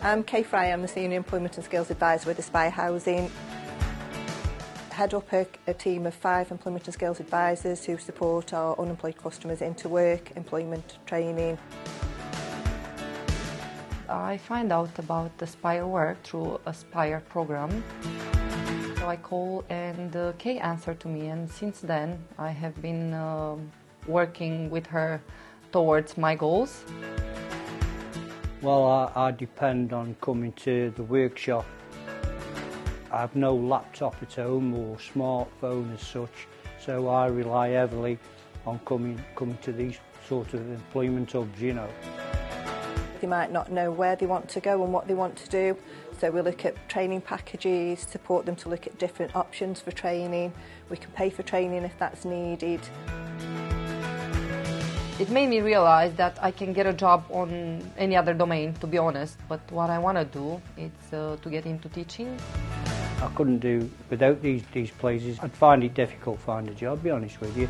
I'm Kay Fry, I'm the Senior Employment and Skills Advisor with Aspire Housing. Head up a team of 5 employment and skills advisors who support our unemployed customers into work, employment, training. I find out about the Aspire work through Aspire program. So I call and Kay answered to me, and since then I have been working with her towards my goals. Well, I depend on coming to the workshop. I have no laptop at home or smartphone as such, so I rely heavily on coming to these sort of employment hubs, you know. They might not know where they want to go and what they want to do, so we look at training packages, support them to look at different options for training. We can pay for training if that's needed. It made me realize that I can get a job on any other domain, to be honest, but what I want to do is to get into teaching. I couldn't do without these places. I'd find it difficult to find a job, to be honest with you.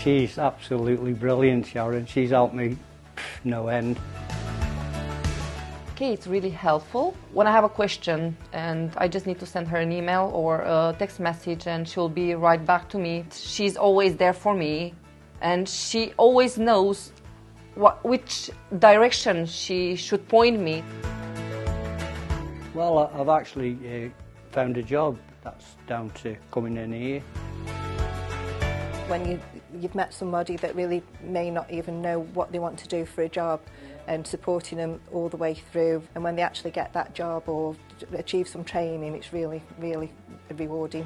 She's absolutely brilliant, Sharon. She's helped me no end. Okay, it's really helpful. When I have a question and I just need to send her an email or a text message and she'll be right back to me. She's always there for me and she always knows which direction she should point me. Well, I've actually found a job. That's down to coming in here. When you've met somebody that really may not even know what they want to do for a job, and supporting them all the way through, and when they actually get that job or achieve some training, it's really, really rewarding.